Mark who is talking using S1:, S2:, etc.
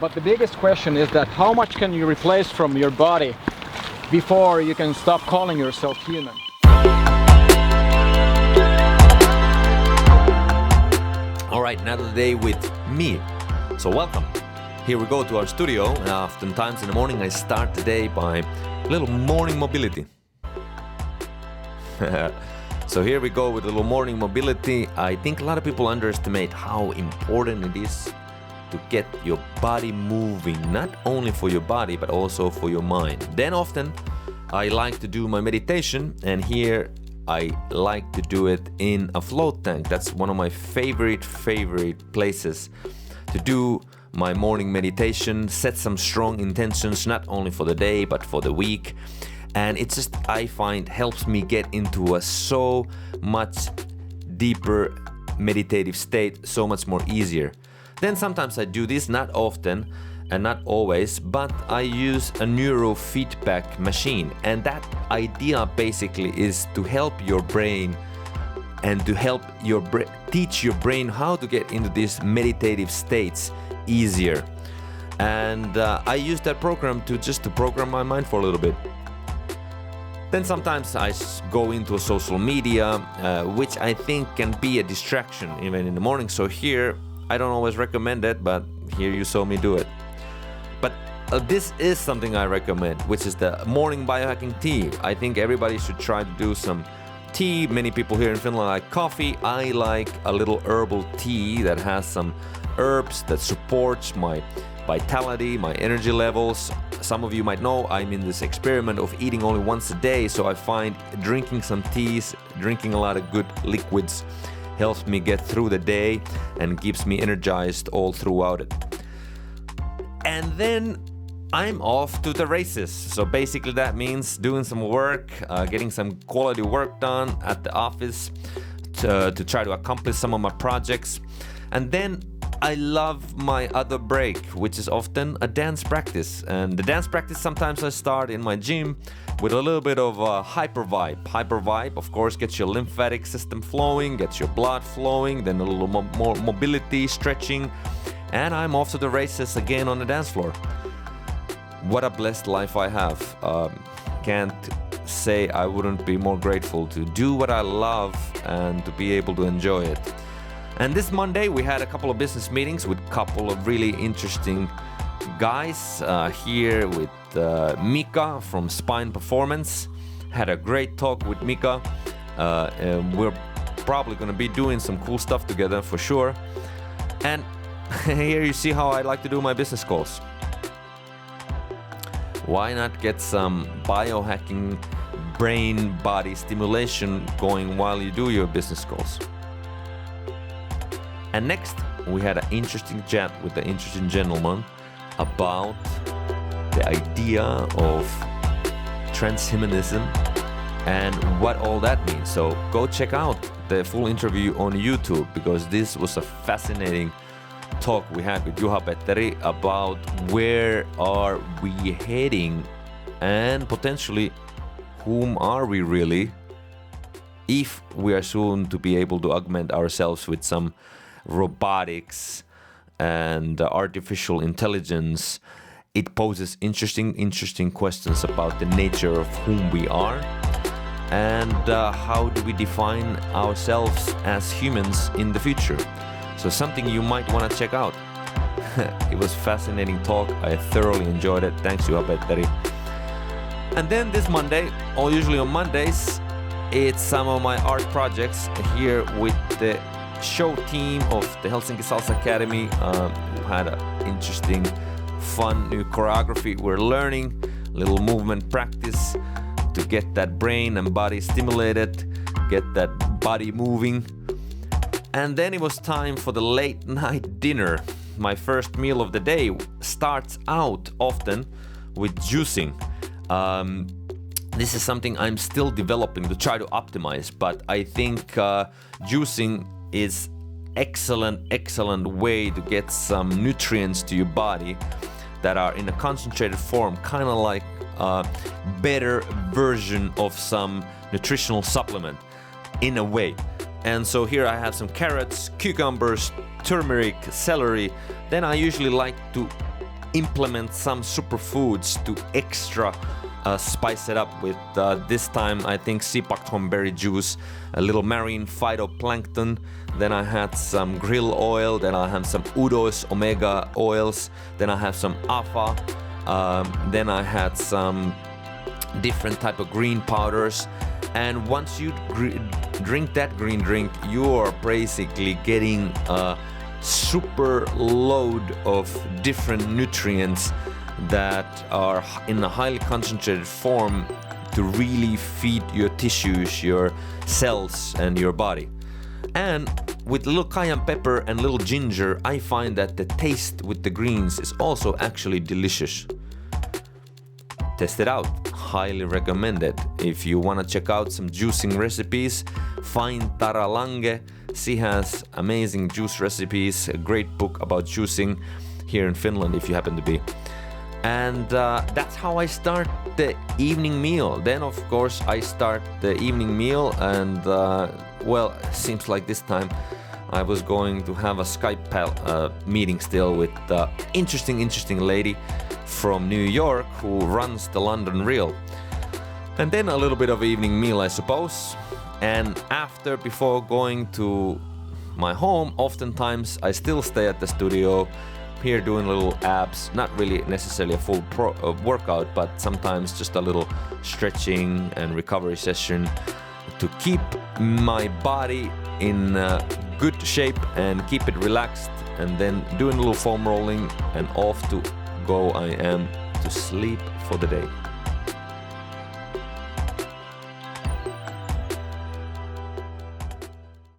S1: but the biggest question is that how much can you replace from your body before you can stop calling yourself human?
S2: All right, another day with me. So welcome. Here we go to our studio. Oftentimes in the morning I start the day by a little morning mobility. So here we go with a little morning mobility. I think a lot of people underestimate how important it is to get your body moving, not only for your body, but also for your mind. Then often I like to do my meditation, and here I like to do it in a float tank. That's one of my favorite places to do my morning meditation, set some strong intentions, not only for the day, but for the week. And it just, I find, helps me get into a so much deeper meditative state, so much more easier. Then sometimes I do this, not often and not always, but I use a neurofeedback machine. And that idea basically is to help your brain and to help your teach your brain how to get into these meditative states easier. And I use that program to program my mind for a little bit. Then sometimes I go into social media, which I think can be a distraction even in the morning. So here, I don't always recommend it, but here you saw me do it. But this is something I recommend, which is the morning biohacking tea. I think everybody should try to do some tea. Many people here in Finland like coffee. I like a little herbal tea that has some herbs that supports my vitality, my energy levels. Some of you might know I'm in this experiment of eating only once a day, so I find drinking some teas, drinking a lot of good liquids helps me get through the day and keeps me energized all throughout it. And then I'm off to the races. So basically that means doing some work, getting some quality work done at the office to try to accomplish some of my projects. And then I love my other break, which is often a dance practice. And the dance practice sometimes I start in my gym with a little bit of a hyper vibe. Hyper vibe, of course, gets your lymphatic system flowing, gets your blood flowing, then a little more mobility, stretching, and I'm off to the races again on the dance floor. What a blessed life I have. Can't say I wouldn't be more grateful to do what I love and to be able to enjoy it. And this Monday we had a couple of business meetings with a couple of really interesting guys here with Mikko from Spine Performance. Had a great talk with Mikko. And we're probably going to be doing some cool stuff together for sure. And here you see how I like to do my business calls. Why not get some biohacking brain body stimulation going while you do your business calls? And next, we had an interesting chat with an interesting gentleman about the idea of transhumanism and what all that means. So go check out the full interview on YouTube, because this was a fascinating talk we had with Juha about where are we heading and potentially whom are we really if we are soon to be able to augment ourselves with some robotics and artificial intelligence. It poses interesting questions about the nature of whom we are and how do we define ourselves as humans in the future. So something you might want to check out. It was a fascinating talk. I thoroughly enjoyed it. Thanks, Juha. And then this Monday, or usually on Mondays, it's some of my art projects here with the show team of the Helsinki Salsa Academy. We had an interesting, fun new choreography. We're learning a little movement practice to get that brain and body stimulated, get that body moving. And then it was time for the late night dinner. My first meal of the day starts out often with juicing. This is something I'm still developing to try to optimize, but I think juicing is excellent way to get some nutrients to your body that are in a concentrated form, kind of like a better version of some nutritional supplement in a way. And so here I have some carrots, cucumbers, turmeric, celery. Then I usually like to implement some superfoods to extra spice it up with this time I think sipakton berry juice, a little marine phytoplankton, then I had some grill oil, then I have some Udo's omega oils, then I have some AFA, then I had some different type of green powders, and once you drink that green drink, you are basically getting a super load of different nutrients that are in a highly concentrated form to really feed your tissues, your cells, and your body. And with little cayenne pepper and little ginger, I find that the taste with the greens is also actually delicious. Test it out. Highly recommend it. If you want to check out some juicing recipes, find Tara Lange. She has amazing juice recipes, a great book about juicing here in Finland if you happen to be. And that's how I start the evening meal. Then of course I start the evening meal and well, seems like this time I was going to have a Skype meeting still with interesting lady from New York who runs the London Reel. And then a little bit of evening meal, I suppose. And after, before going to my home, oftentimes I still stay at the studio here doing little abs, not really necessarily a full workout, but sometimes just a little stretching and recovery session to keep my body in good shape and keep it relaxed, and then doing a little foam rolling, and off to go I am to sleep for the day.